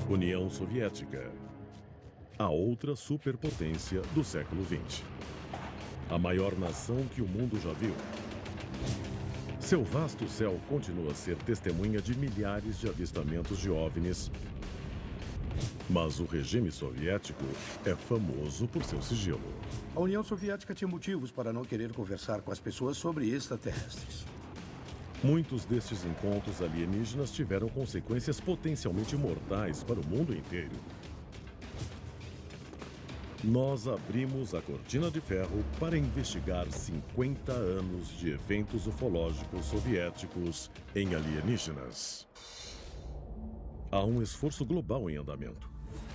União Soviética, a outra superpotência do século XX. A maior nação que o mundo já viu. Seu vasto céu continua a ser testemunha de milhares de avistamentos de OVNIs, mas o regime soviético é famoso por seu sigilo. A União Soviética tinha motivos para não querer conversar com as pessoas sobre extraterrestres. Muitos destes encontros alienígenas tiveram consequências potencialmente mortais para o mundo inteiro. Nós abrimos a cortina de ferro para investigar 50 anos de eventos ufológicos soviéticos em alienígenas. Há um esforço global em andamento.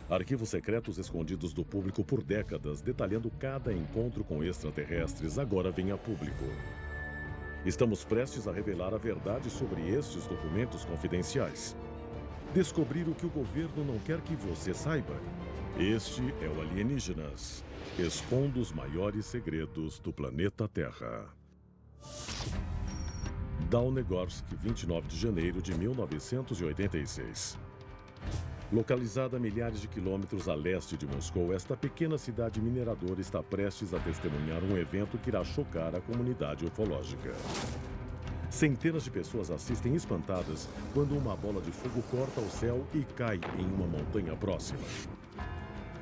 Arquivos secretos escondidos do público por décadas, detalhando cada encontro com extraterrestres, agora vêm a público. Estamos prestes a revelar a verdade sobre estes documentos confidenciais. Descobrir o que o governo não quer que você saiba. Este é o Alienígenas, expondo os maiores segredos do planeta Terra. Dawnegorsk, 29 de janeiro de 1986. Localizada a milhares de quilômetros a leste de Moscou, esta pequena cidade mineradora está prestes a testemunhar um evento que irá chocar a comunidade ufológica. Centenas de pessoas assistem espantadas quando uma bola de fogo corta o céu e cai em uma montanha próxima.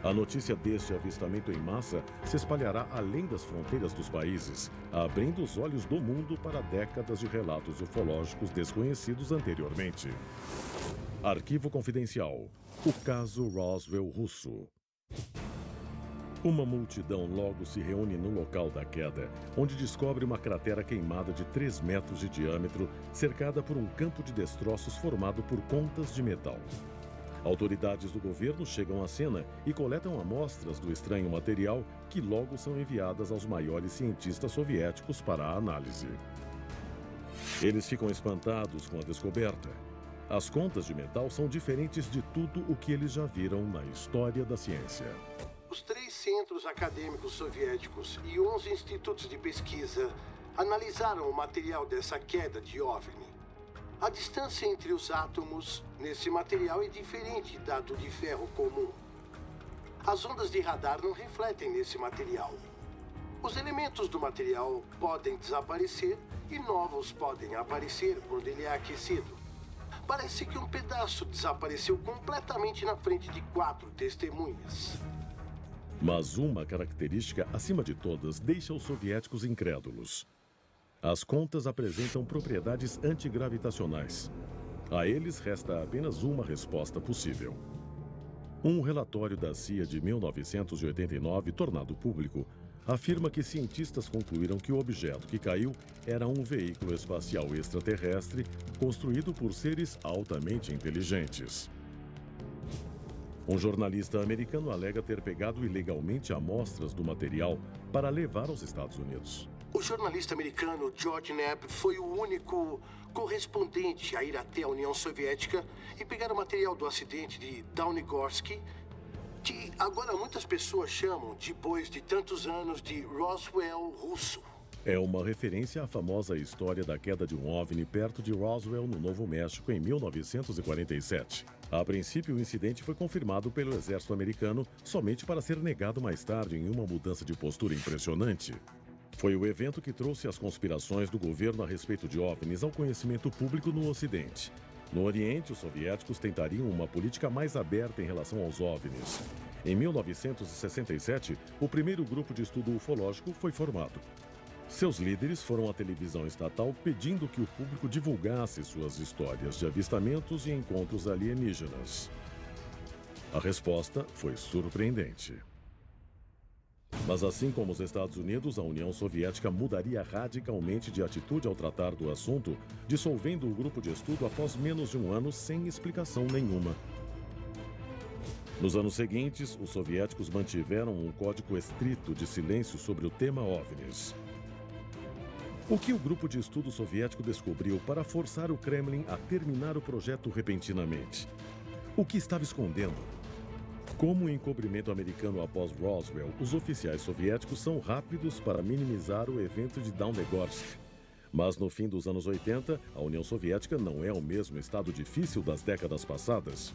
A notícia deste avistamento em massa se espalhará além das fronteiras dos países, abrindo os olhos do mundo para décadas de relatos ufológicos desconhecidos anteriormente. Arquivo confidencial. O caso Roswell russo. Uma multidão logo se reúne no local da queda, onde descobre uma cratera queimada de 3 metros de diâmetro, cercada por um campo de destroços formado por contas de metal. Autoridades do governo chegam à cena e coletam amostras do estranho material que logo são enviadas aos maiores cientistas soviéticos para a análise. Eles ficam espantados com a descoberta. As contas de metal são diferentes de tudo o que eles já viram na história da ciência. Os 3 centros acadêmicos soviéticos e 11 institutos de pesquisa analisaram o material dessa queda de OVNI. A distância entre os átomos nesse material é diferente da do de ferro comum. As ondas de radar não refletem nesse material. Os elementos do material podem desaparecer e novos podem aparecer quando ele é aquecido. Parece que um pedaço desapareceu completamente na frente de 4 testemunhas. Mas uma característica, acima de todas, deixa os soviéticos incrédulos. As contas apresentam propriedades antigravitacionais. A eles resta apenas uma resposta possível. Um relatório da CIA de 1989, tornado público, afirma que cientistas concluíram que o objeto que caiu era um veículo espacial extraterrestre construído por seres altamente inteligentes. Um jornalista americano alega ter pegado ilegalmente amostras do material para levar aos Estados Unidos. O jornalista americano George Knapp foi o único correspondente a ir até a União Soviética e pegar o material do acidente de Dawnegorsk, que agora muitas pessoas chamam, depois de tantos anos, de Roswell russo. É uma referência à famosa história da queda de um OVNI perto de Roswell, no Novo México, em 1947. A princípio, o incidente foi confirmado pelo exército americano somente para ser negado mais tarde em uma mudança de postura impressionante. Foi o evento que trouxe as conspirações do governo a respeito de OVNIs ao conhecimento público no Ocidente. No Oriente, os soviéticos tentariam uma política mais aberta em relação aos OVNIs. Em 1967, o primeiro grupo de estudo ufológico foi formado. Seus líderes foram à televisão estatal pedindo que o público divulgasse suas histórias de avistamentos e encontros alienígenas. A resposta foi surpreendente. Mas assim como os Estados Unidos, a União Soviética mudaria radicalmente de atitude ao tratar do assunto, dissolvendo o grupo de estudo após menos de um ano sem explicação nenhuma. Nos anos seguintes, os soviéticos mantiveram um código estrito de silêncio sobre o tema OVNIs. O que o grupo de estudo soviético descobriu para forçar o Kremlin a terminar o projeto repentinamente? O que estava escondendo? Como o encobrimento americano após Roswell, os oficiais soviéticos são rápidos para minimizar o evento de Dawnegorsk. Mas no fim dos anos 80, a União Soviética não é o mesmo estado difícil das décadas passadas.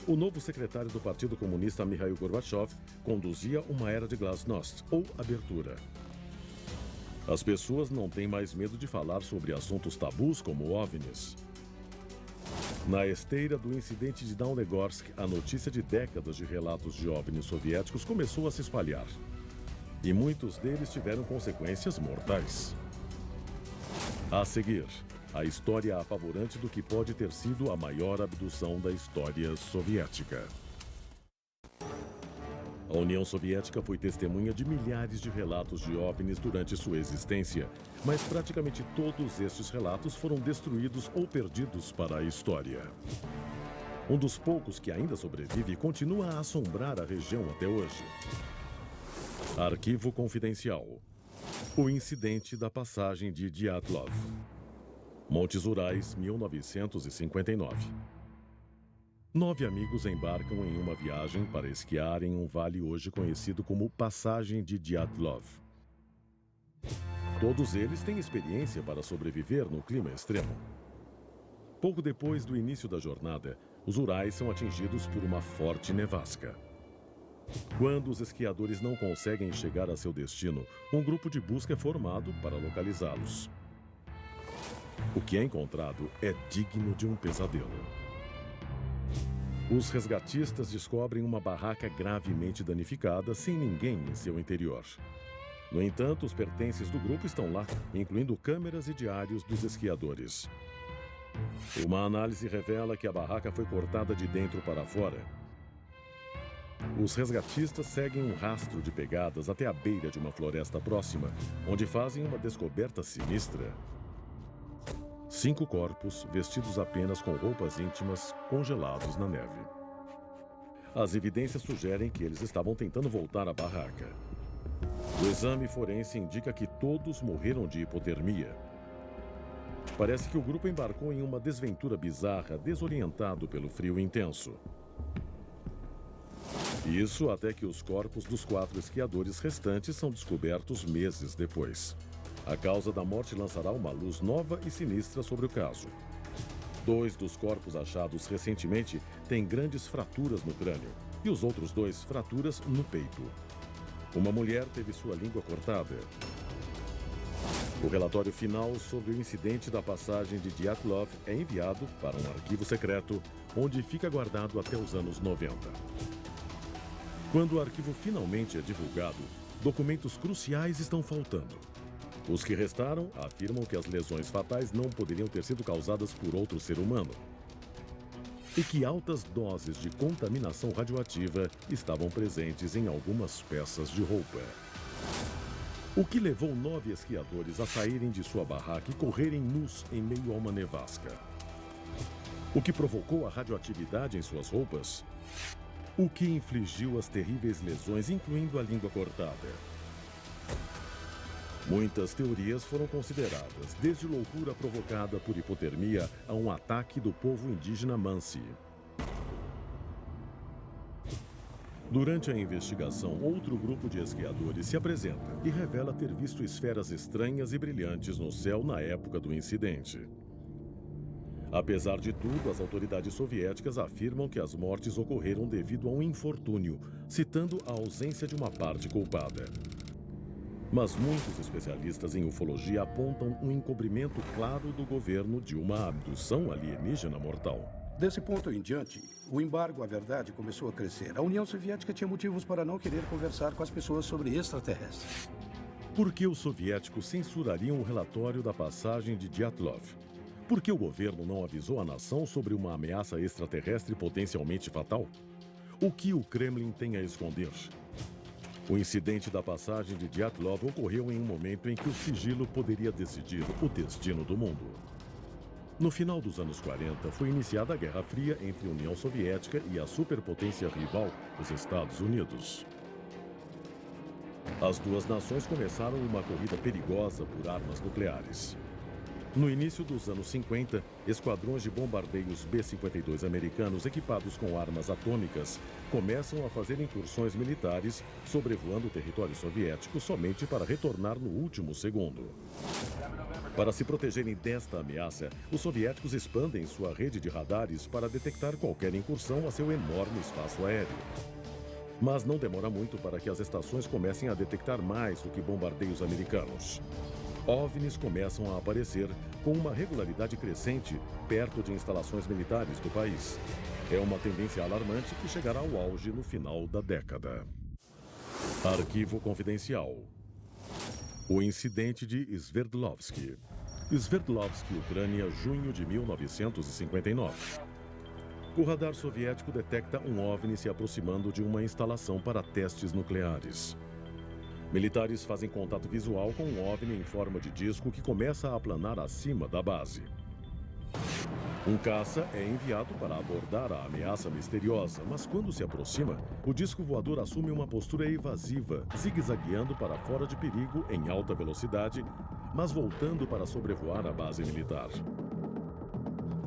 O novo secretário do Partido Comunista, Mikhail Gorbachev, conduzia uma era de glasnost, ou abertura. As pessoas não têm mais medo de falar sobre assuntos tabus como OVNIs. Na esteira do incidente de Dawnegorsk, a notícia de décadas de relatos de OVNIs soviéticos começou a se espalhar. E muitos deles tiveram consequências mortais. A seguir, a história apavorante do que pode ter sido a maior abdução da história soviética. A União Soviética foi testemunha de milhares de relatos de OVNIs durante sua existência, mas praticamente todos estes relatos foram destruídos ou perdidos para a história. Um dos poucos que ainda sobrevive continua a assombrar a região até hoje. Arquivo Confidencial. O incidente da passagem de Dyatlov. Montes Urais, 1959. 9 amigos embarcam em uma viagem para esquiar em um vale hoje conhecido como Passagem de Dyatlov. Todos eles têm experiência para sobreviver no clima extremo. Pouco depois do início da jornada, os Urais são atingidos por uma forte nevasca. Quando os esquiadores não conseguem chegar a seu destino, um grupo de busca é formado para localizá-los. O que é encontrado é digno de um pesadelo. Os resgatistas descobrem uma barraca gravemente danificada, sem ninguém em seu interior. No entanto, os pertences do grupo estão lá, incluindo câmeras e diários dos esquiadores. Uma análise revela que a barraca foi cortada de dentro para fora. Os resgatistas seguem um rastro de pegadas até a beira de uma floresta próxima, onde fazem uma descoberta sinistra. 5 corpos, vestidos apenas com roupas íntimas, congelados na neve. As evidências sugerem que eles estavam tentando voltar à barraca. O exame forense indica que todos morreram de hipotermia. Parece que o grupo embarcou em uma desventura bizarra, desorientado pelo frio intenso. Isso até que os corpos dos 4 esquiadores restantes são descobertos meses depois. A causa da morte lançará uma luz nova e sinistra sobre o caso. 2 dos corpos achados recentemente têm grandes fraturas no crânio e os outros 2 fraturas no peito. Uma mulher teve sua língua cortada. O relatório final sobre o incidente da passagem de Dyatlov é enviado para um arquivo secreto, onde fica guardado até os anos 90. Quando o arquivo finalmente é divulgado, documentos cruciais estão faltando. Os que restaram afirmam que as lesões fatais não poderiam ter sido causadas por outro ser humano e que altas doses de contaminação radioativa estavam presentes em algumas peças de roupa. O que levou 9 esquiadores a saírem de sua barraca e correrem nus em meio a uma nevasca? O que provocou a radioatividade em suas roupas? O que infligiu as terríveis lesões, incluindo a língua cortada? Muitas teorias foram consideradas, desde loucura provocada por hipotermia a um ataque do povo indígena Mansi. Durante a investigação, outro grupo de esquiadores se apresenta e revela ter visto esferas estranhas e brilhantes no céu na época do incidente. Apesar de tudo, as autoridades soviéticas afirmam que as mortes ocorreram devido a um infortúnio, citando a ausência de uma parte culpada. Mas muitos especialistas em ufologia apontam um encobrimento claro do governo de uma abdução alienígena mortal. Desse ponto em diante, o embargo à verdade começou a crescer. A União Soviética tinha motivos para não querer conversar com as pessoas sobre extraterrestres. Por que os soviéticos censurariam o relatório da passagem de Dyatlov? Por que o governo não avisou a nação sobre uma ameaça extraterrestre potencialmente fatal? O que o Kremlin tem a esconder? O incidente da passagem de Dyatlov ocorreu em um momento em que o sigilo poderia decidir o destino do mundo. No final dos anos 40, foi iniciada a Guerra Fria entre a União Soviética e a superpotência rival, os Estados Unidos. As duas nações começaram uma corrida perigosa por armas nucleares. No início dos anos 50, esquadrões de bombardeios B-52 americanos equipados com armas atômicas começam a fazer incursões militares sobrevoando o território soviético somente para retornar no último segundo. Para se protegerem desta ameaça, os soviéticos expandem sua rede de radares para detectar qualquer incursão a seu enorme espaço aéreo. Mas não demora muito para que as estações comecem a detectar mais do que bombardeios americanos. OVNIs começam a aparecer com uma regularidade crescente perto de instalações militares do país. É uma tendência alarmante que chegará ao auge no final da década. Arquivo confidencial. O incidente de Sverdlovsk. Sverdlovsk, Ucrânia, junho de 1959. O radar soviético detecta um OVNI se aproximando de uma instalação para testes nucleares. Militares fazem contato visual com um OVNI em forma de disco que começa a planar acima da base. Um caça é enviado para abordar a ameaça misteriosa, mas quando se aproxima, o disco voador assume uma postura evasiva, zigue-zagueando para fora de perigo em alta velocidade, mas voltando para sobrevoar a base militar.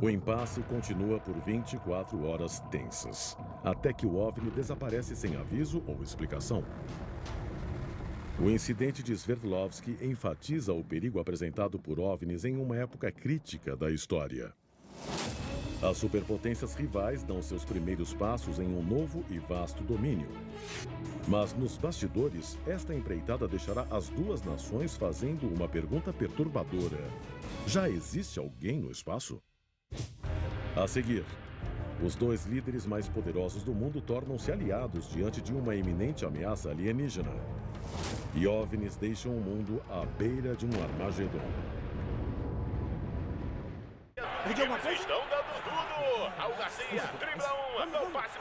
O impasse continua por 24 horas tensas, até que o OVNI desaparece sem aviso ou explicação. O incidente de Sverdlovsk enfatiza o perigo apresentado por OVNIs em uma época crítica da história. As superpotências rivais dão seus primeiros passos em um novo e vasto domínio. Mas nos bastidores, esta empreitada deixará as duas nações fazendo uma pergunta perturbadora. Já existe alguém no espaço? A seguir, os dois líderes mais poderosos do mundo tornam-se aliados diante de uma iminente ameaça alienígena. E OVNIs deixam o mundo à beira de um Armagedon. Vocês estão dando tudo! Raul Garcia, dribla 1, não passe.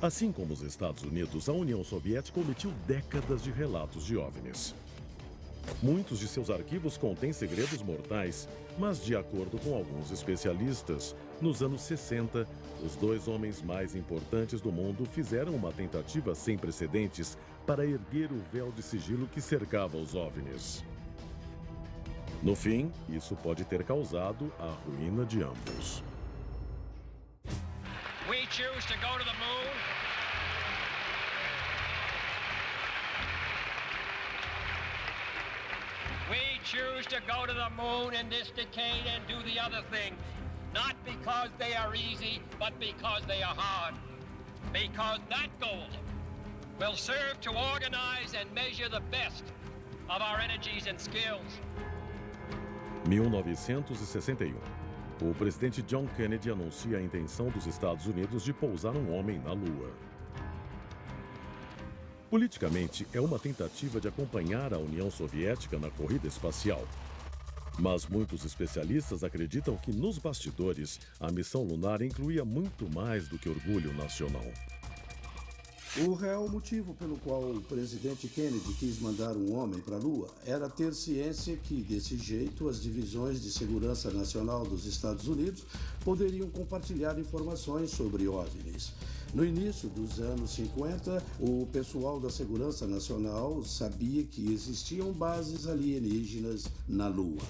Assim como os Estados Unidos, a União Soviética omitiu décadas de relatos de OVNIs. Muitos de seus arquivos contêm segredos mortais, mas de acordo com alguns especialistas, nos anos 60, os dois homens mais importantes do mundo fizeram uma tentativa sem precedentes para erguer o véu de sigilo que cercava os OVNIs. No fim, isso pode ter causado a ruína de ambos. We choose to go to the moon. We choose to go to the moon in this decade and do the other thing. Not because they are easy, but because they are hard. Because that goal will serve to organize and measure the best of our energies and skills. 1961. O presidente John Kennedy anuncia a intenção dos Estados Unidos de pousar um homem na Lua. Politicamente, é uma tentativa de acompanhar a União Soviética na corrida espacial. Mas muitos especialistas acreditam que, nos bastidores, a missão lunar incluía muito mais do que orgulho nacional. O real motivo pelo qual o presidente Kennedy quis mandar um homem para a Lua era ter ciência que, desse jeito, as divisões de segurança nacional dos Estados Unidos poderiam compartilhar informações sobre OVNIs. No início dos anos 50, o pessoal da Segurança Nacional sabia que existiam bases alienígenas na Lua.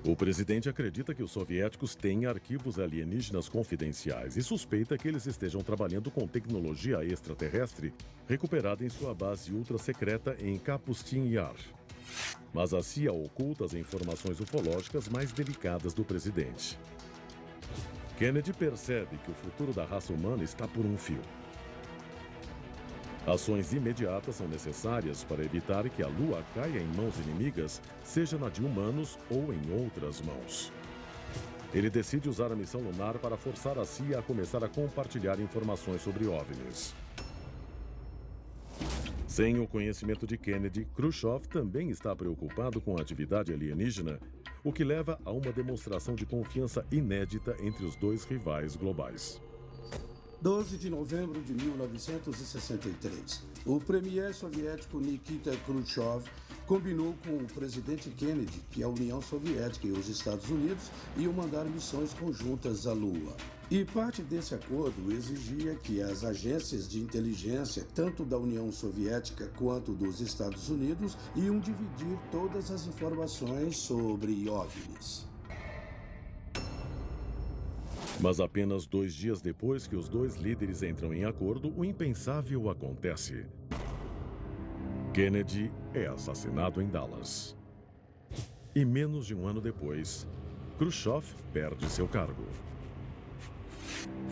O presidente acredita que os soviéticos têm arquivos alienígenas confidenciais e suspeita que eles estejam trabalhando com tecnologia extraterrestre recuperada em sua base ultra-secreta em Kapustin Yar. Mas a CIA oculta as informações ufológicas mais delicadas do presidente. Kennedy percebe que o futuro da raça humana está por um fio. Ações imediatas são necessárias para evitar que a Lua caia em mãos inimigas, seja na de humanos ou em outras mãos. Ele decide usar a missão lunar para forçar a CIA a começar a compartilhar informações sobre OVNIs. Sem o conhecimento de Kennedy, Khrushchev também está preocupado com a atividade alienígena, o que leva a uma demonstração de confiança inédita entre os dois rivais globais. 12 de novembro de 1963. O premier soviético Nikita Khrushchev combinou com o presidente Kennedy que a União Soviética e os Estados Unidos iam mandar missões conjuntas à Lua. E parte desse acordo exigia que as agências de inteligência, tanto da União Soviética quanto dos Estados Unidos, iam dividir todas as informações sobre OVNIs. Mas apenas 2 dias depois que os dois líderes entram em acordo, o impensável acontece. Kennedy é assassinado em Dallas. E menos de um ano depois, Khrushchev perde seu cargo.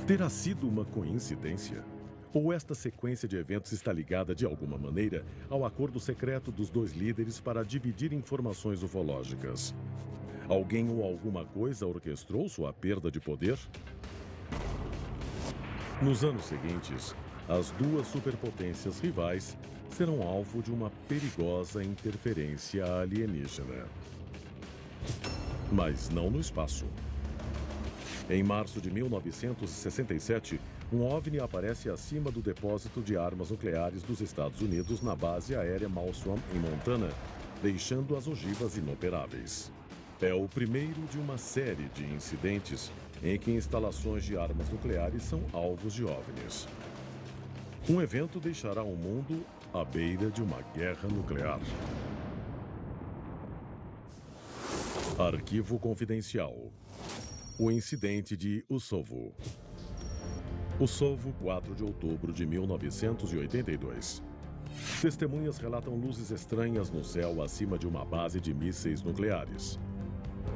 Terá sido uma coincidência? Ou esta sequência de eventos está ligada de alguma maneira ao acordo secreto dos dois líderes para dividir informações ufológicas? Alguém ou alguma coisa orquestrou sua perda de poder? Nos anos seguintes, as duas superpotências rivais serão alvo de uma perigosa interferência alienígena. Mas não no espaço. Em março de 1967, um OVNI aparece acima do depósito de armas nucleares dos Estados Unidos na base aérea Malmstrom, em Montana, deixando as ogivas inoperáveis. É o primeiro de uma série de incidentes em que instalações de armas nucleares são alvos de OVNIs. Um evento deixará o mundo à beira de uma guerra nuclear. Arquivo confidencial. O incidente de Usovo. Usovo, 4 de outubro de 1982. Testemunhas relatam luzes estranhas no céu acima de uma base de mísseis nucleares.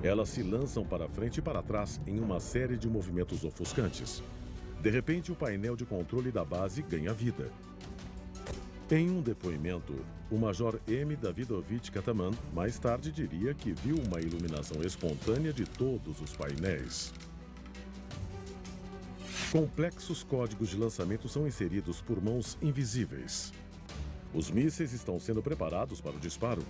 Elas se lançam para frente e para trás em uma série de movimentos ofuscantes. De repente, o painel de controle da base ganha vida. Em um depoimento, o Major M. Davidovich Kataman mais tarde diria que viu uma iluminação espontânea de todos os painéis. Complexos códigos de lançamento são inseridos por mãos invisíveis. Os mísseis estão sendo preparados para o disparo.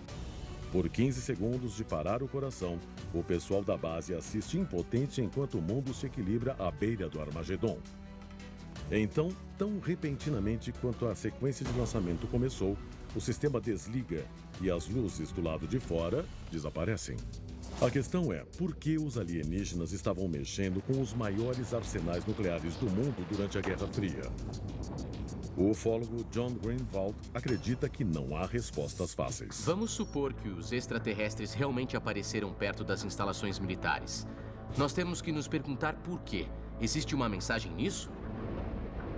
Por 15 segundos de parar o coração, o pessoal da base assiste impotente enquanto o mundo se equilibra à beira do Armagedon. Então, tão repentinamente quanto a sequência de lançamento começou, o sistema desliga e as luzes do lado de fora desaparecem. A questão é, por que os alienígenas estavam mexendo com os maiores arsenais nucleares do mundo durante a Guerra Fria? O ufólogo John Greenwald acredita que não há respostas fáceis. Vamos supor que os extraterrestres realmente apareceram perto das instalações militares. Nós temos que nos perguntar por quê. Existe uma mensagem nisso?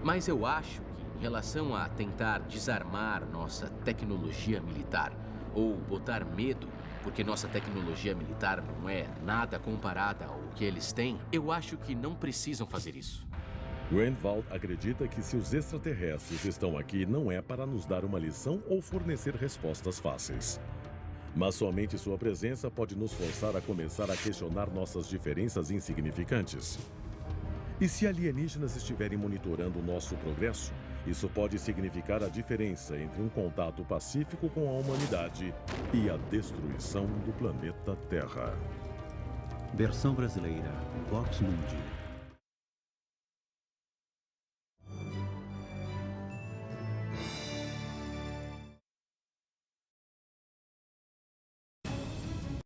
Mas eu acho que, em relação a tentar desarmar nossa tecnologia militar, ou botar medo, porque nossa tecnologia militar não é nada comparada ao que eles têm, eu acho que não precisam fazer isso. Greenwald acredita que se os extraterrestres estão aqui, não é para nos dar uma lição ou fornecer respostas fáceis. Mas somente sua presença pode nos forçar a começar a questionar nossas diferenças insignificantes. E se alienígenas estiverem monitorando o nosso progresso, isso pode significar a diferença entre um contato pacífico com a humanidade e a destruição do planeta Terra. Versão brasileira, Vox Mundi.